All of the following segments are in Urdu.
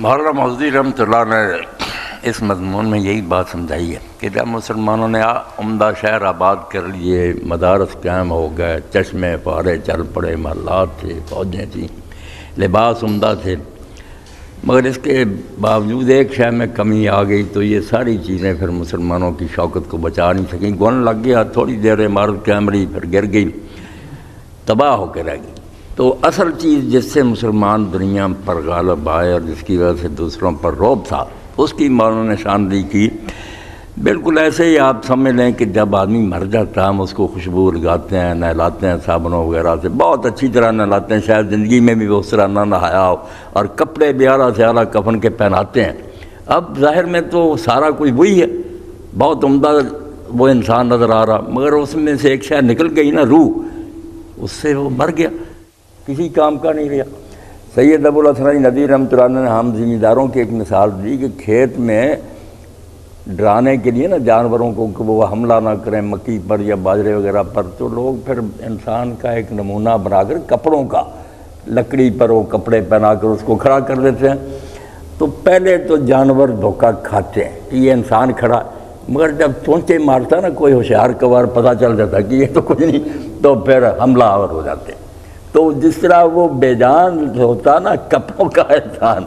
مولانا مودودی رحمۃ اللہ نے اس مضمون میں یہی بات سمجھائی ہے کہ جب مسلمانوں نے عمدہ شہر آباد کر لیے، مدارس قائم ہو گئے، چشمے فارے چل پڑے، محلات تھے، فوجیں تھیں، لباس عمدہ تھے، مگر اس کے باوجود ایک شے میں کمی آ گئی تو یہ ساری چیزیں پھر مسلمانوں کی شوکت کو بچا نہیں سکیں۔ گن لگ گیا، تھوڑی دیر عمارت قائم رہی، پھر گر گئی، تباہ ہو کے رہ گئی۔ تو اصل چیز جس سے مسلمان دنیا پر غالب آئے اور جس کی وجہ سے دوسروں پر رعب تھا، اس کی مولانا نے نشاندہی کی۔ بالکل ایسے ہی آپ سمجھ لیں کہ جب آدمی مر جاتا ہے ہم اس کو خوشبو لگاتے ہیں، نہلاتے ہیں صابنوں وغیرہ سے، بہت اچھی طرح نہلاتے ہیں، شاید زندگی میں بھی وہ اس طرح نہ نہایا ہو، اور کپڑے بھی اعلیٰ سے اعلیٰ کفن کے پہناتے ہیں۔ اب ظاہر میں تو سارا کچھ وہی ہے، بہت عمدہ وہ انسان نظر آ رہا، مگر اس میں سے ایک شے نکل گئی نا، روح، اس سے وہ مر گیا، کسی کام کا نہیں رہا۔ سید ابو الحسن ندوی رحمۃ اللہ نے ہم زمینداروں کی ایک مثال دی کہ کھیت میں ڈرانے کے لیے نا جانوروں کو کہ وہ حملہ نہ کریں مکئی پر یا باجرے وغیرہ پر، تو لوگ پھر انسان کا ایک نمونہ بنا کر کپڑوں کا، لکڑی پر وہ کپڑے پہنا کر اس کو کھڑا کر دیتے ہیں۔ تو پہلے تو جانور دھوکہ کھاتے ہیں کہ یہ انسان کھڑا، مگر جب چونچے مارتا نا کوئی ہوشیار کوار، پتہ چل جاتا کہ یہ تو کچھ نہیں، تو پھر حملہ آور ہو جاتے ہیں۔ تو جس طرح وہ بے جان ہوتا نا کپڑوں کا انسان،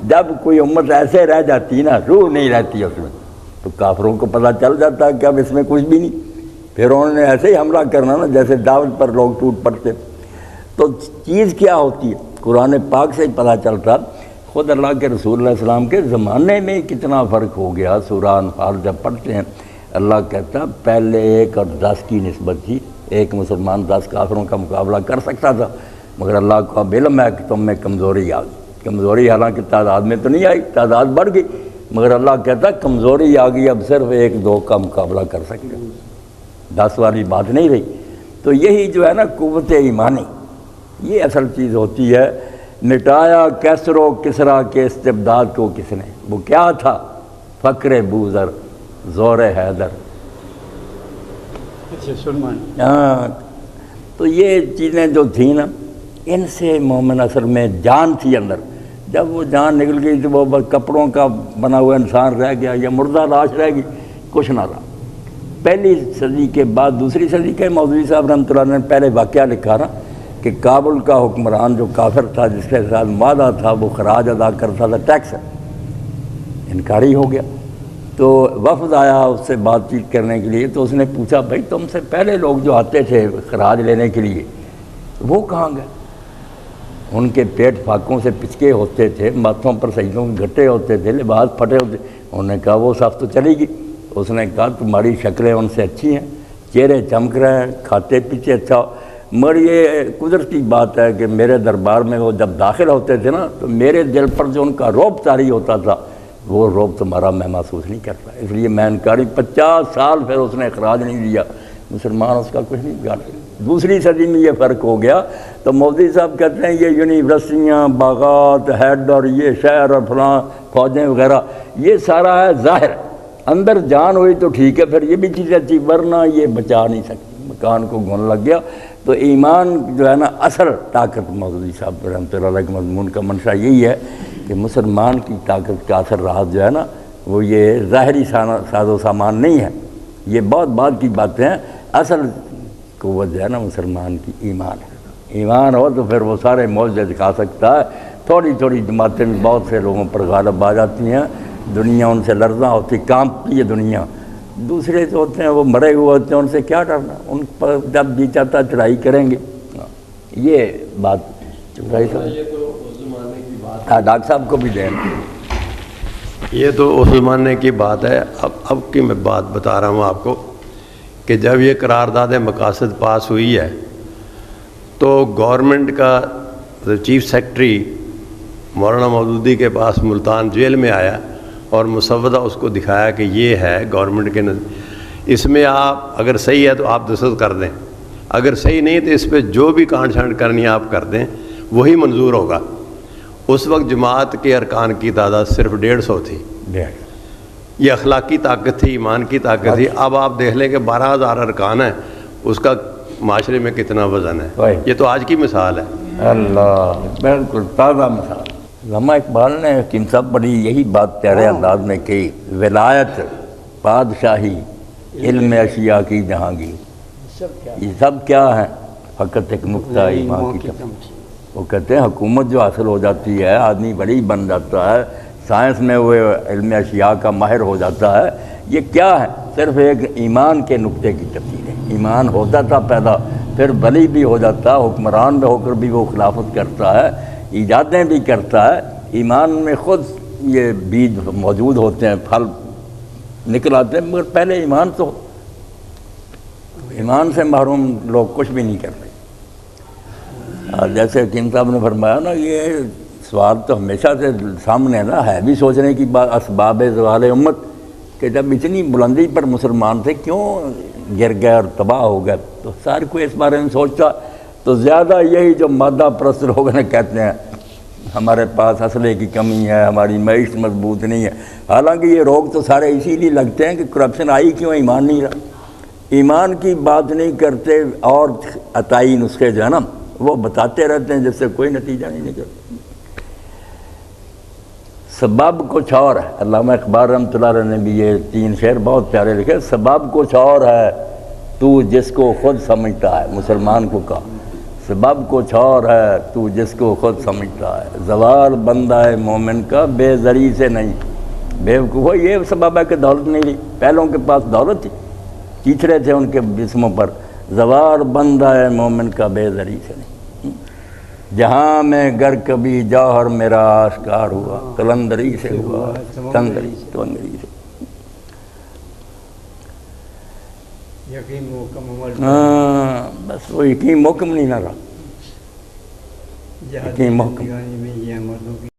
جب کوئی امت ایسے رہ جاتی نا، روح نہیں رہتی اس میں، تو کافروں کو پتہ چل جاتا کہ اب اس میں کچھ بھی نہیں، پھر انہوں نے ایسے ہی حملہ کرنا نا جیسے دعوت پر لوگ ٹوٹ پڑتے۔ تو چیز کیا ہوتی ہے قرآن پاک سے ہی پتہ چلتا۔ خود اللہ کے رسول اللہ علیہ السلام کے زمانے میں کتنا فرق ہو گیا۔ سورہ انفال جب پڑھتے ہیں اللہ کہتا پہلے 1 اور 10 کی نسبت تھی، ایک مسلمان 10 کافروں کا مقابلہ کر سکتا تھا، مگر اللہ کو اب علم ہے کہ تم میں کمزوری آ گئی۔ کمزوری حالانکہ تعداد میں تو نہیں آئی، تعداد بڑھ گئی، مگر اللہ کہتا کمزوری آ گئی، اب صرف 1-2 کا مقابلہ کر سکتے، 10 والی بات نہیں رہی۔ تو یہی جو ہے نا قوت ایمانی، یہ اصل چیز ہوتی ہے۔ مٹایا کیسر و کسرا کے استبداد کو کس نے، وہ کیا تھا؟ فقر بوذر، زور حیدر۔ ہاں، تو یہ چیزیں جو تھیں نا، ان سے مومن اثر میں جان تھی اندر، جب وہ جان نکل گئی تو وہ بس کپڑوں کا بنا ہوا انسان رہ گیا یا مردہ لاش رہ گئی، کچھ نہ رہا۔ پہلی صدی کے بعد دوسری صدی کے مودودی صاحب رحمۃ اللہ نے پہلے واقعہ لکھا نا کہ کابل کا حکمران جو کافر تھا، جس کے ساتھ معاہدہ تھا، وہ خراج ادا کرتا تھا، ٹیکس انکاری ہو گیا۔ تو وفد آیا اس سے بات چیت کرنے کے لیے، تو اس نے پوچھا بھائی تم سے پہلے لوگ جو آتے تھے خراج لینے کے لیے وہ کہاں گئے؟ ان کے پیٹ فاقوں سے پچکے ہوتے تھے، ماتھوں پر سجدوں کے گھٹے ہوتے تھے، لباس پھٹے ہوتے۔ انہوں نے کہا وہ صف تو چلی گئی۔ اس نے کہا تمہاری شکلیں ان سے اچھی ہیں، چہرے چمک رہے ہیں، کھاتے پیچھے اچھا ہو، مگر یہ قدرتی بات ہے کہ میرے دربار میں وہ جب داخل ہوتے تھے نا تو میرے دل پر جو ان کا رعب طاری ہوتا تھا، وہ رعب تمہارا میں محسوس نہیں کرتا، اس لیے میں انکاری۔ 50 سال پھر اس نے اخراج نہیں دیا، مسلمان اس کا کچھ نہیں بگاڑ۔ دوسری صدی میں یہ فرق ہو گیا، تو مودودی صاحب کہتے ہیں یہ یونیورسٹیاں، باغات، ہیڈ اور یہ شہر اور فلاں فوجیں وغیرہ، یہ سارا ہے ظاہر، اندر جان ہوئی تو ٹھیک ہے، پھر یہ بھی چیزیں اچھی، ورنہ یہ بچا نہیں سکتی، مکان کو گن لگ گیا۔ تو ایمان جو ہے نا اثر طاقت، مودودی صاحب رحمۃ اللہ علیہ کے مضمون کا منشا یہی ہے کہ مسلمان کی طاقت کا اثر رہا جو ہے نا، وہ یہ ظاہری ساز و سامان نہیں ہے، یہ بہت بعد کی باتیں ہیں۔ اصل قوت جو ہے نا مسلمان کی ایمان ہے، ایمان ہو تو پھر وہ سارے معجزے دکھا سکتا ہے۔ تھوڑی تھوڑی جماعتیں بھی بہت سے لوگوں پر غالب آ جاتی ہیں، دنیا ان سے لرزاں ہوتی، کانپتی ہے دنیا۔ دوسرے جو ہوتے ہیں وہ مرے ہوئے ہوتے ہیں، ان سے کیا ڈرنا، ان پر جب جی چاہتا چڑھائی کریں گے۔ یہ بات ہاں ڈاکٹر صاحب کو بھی دیں، یہ تو اس زمانے کی بات ہے۔ اب کی میں بات بتا رہا ہوں آپ کو کہ جب یہ قرارداد مقاصد پاس ہوئی ہے تو گورنمنٹ کا چیف سیکرٹری مولانا مودودی کے پاس ملتان جیل میں آیا اور مسودہ اس کو دکھایا کہ یہ ہے گورنمنٹ کے اس میں آپ اگر صحیح ہے تو آپ دستخط کر دیں، اگر صحیح نہیں تو اس پہ جو بھی کانٹ چھانٹ کرنی ہے آپ کر دیں، وہی منظور ہوگا۔ اس وقت جماعت کے ارکان کی تعداد صرف 150 تھی۔ یہ اخلاقی طاقت تھی، ایمان کی طاقت تھی۔ اب آپ دیکھ لیں کہ 12,000 ارکان ہیں، اس کا معاشرے میں کتنا وزن ہے۔ یہ تو آج کی مثال ہے۔ اللہ بالکل تازہ مثال۔ علامہ اقبال نے حکیم صاحب بڑی یہی بات پیارے انداز میں کی، ولایت بادشاہی علم اشیاء کی جہانگیر، یہ سب کیا ہے؟ فقط ایک نقطہ ایمان کی طرف۔ وہ کہتے ہیں حکومت جو حاصل ہو جاتی ہے، آدمی بڑی بن جاتا ہے، سائنس میں وہ علم اشیاء کا ماہر ہو جاتا ہے، یہ کیا ہے؟ صرف ایک ایمان کے نقطے کی تفصیل ہے۔ ایمان ہوتا تھا پیدا، پھر ولی بھی ہو جاتا، حکمران میں ہو کر بھی وہ خلافت کرتا ہے، ایجادیں بھی کرتا ہے۔ ایمان میں خود یہ بیج موجود ہوتے ہیں، پھل نکل آتے ہیں، مگر پہلے ایمان تو، ایمان سے محروم لوگ کچھ بھی نہیں کر رہے۔ جیسے حکیم صاحب نے فرمایا نا، یہ سوال تو ہمیشہ سے سامنے نا ہے بھی سوچنے کی بات، اسباب زوال امت، کہ جب اتنی بلندی پر مسلمان تھے کیوں گر گئے اور تباہ ہو گئے؟ تو سارے کوئی اس بارے میں سوچتا تو زیادہ یہی جو مادہ پرست لوگ نے کہتے ہیں ہمارے پاس اسلحے کی کمی ہے، ہماری معیشت مضبوط نہیں ہے، حالانکہ یہ روگ تو سارے اسی لیے لگتے ہیں کہ کرپشن آئی کیوں؟ ایمان نہیں رہا۔ ایمان کی بات نہیں کرتے اور عطائی نسخے جو ہے نا وہ بتاتے رہتے ہیں، جس سے کوئی نتیجہ نہیں نکلتا۔ سبب کچھ اور ہے، علامہ اقبال رحمۃ اللہ علیہ نے بھی یہ 3 شعر بہت پیارے لکھے۔ سبب کچھ اور ہے تو جس کو خود سمجھتا ہے، مسلمان کو کہا سبب کچھ اور ہے تو جس کو خود سمجھتا ہے، زوال بندہ ہے مومن کا بے زری سے نہیں۔ بیوقوف یہ سبب ہے کہ دولت نہیں لی، پہلوں کے پاس دولت تھی، چیچڑے تھے ان کے جسموں پر، زوال بندہ ہے مومن کا بے زری سے نہیں۔ جہاں میں گر کبھی جوہر میرا آشکار ہوا، قلندری سے ہوا، تندری سے۔ ہاں بس وہ یقین محکم نہیں نہ رہا، یقین محکم۔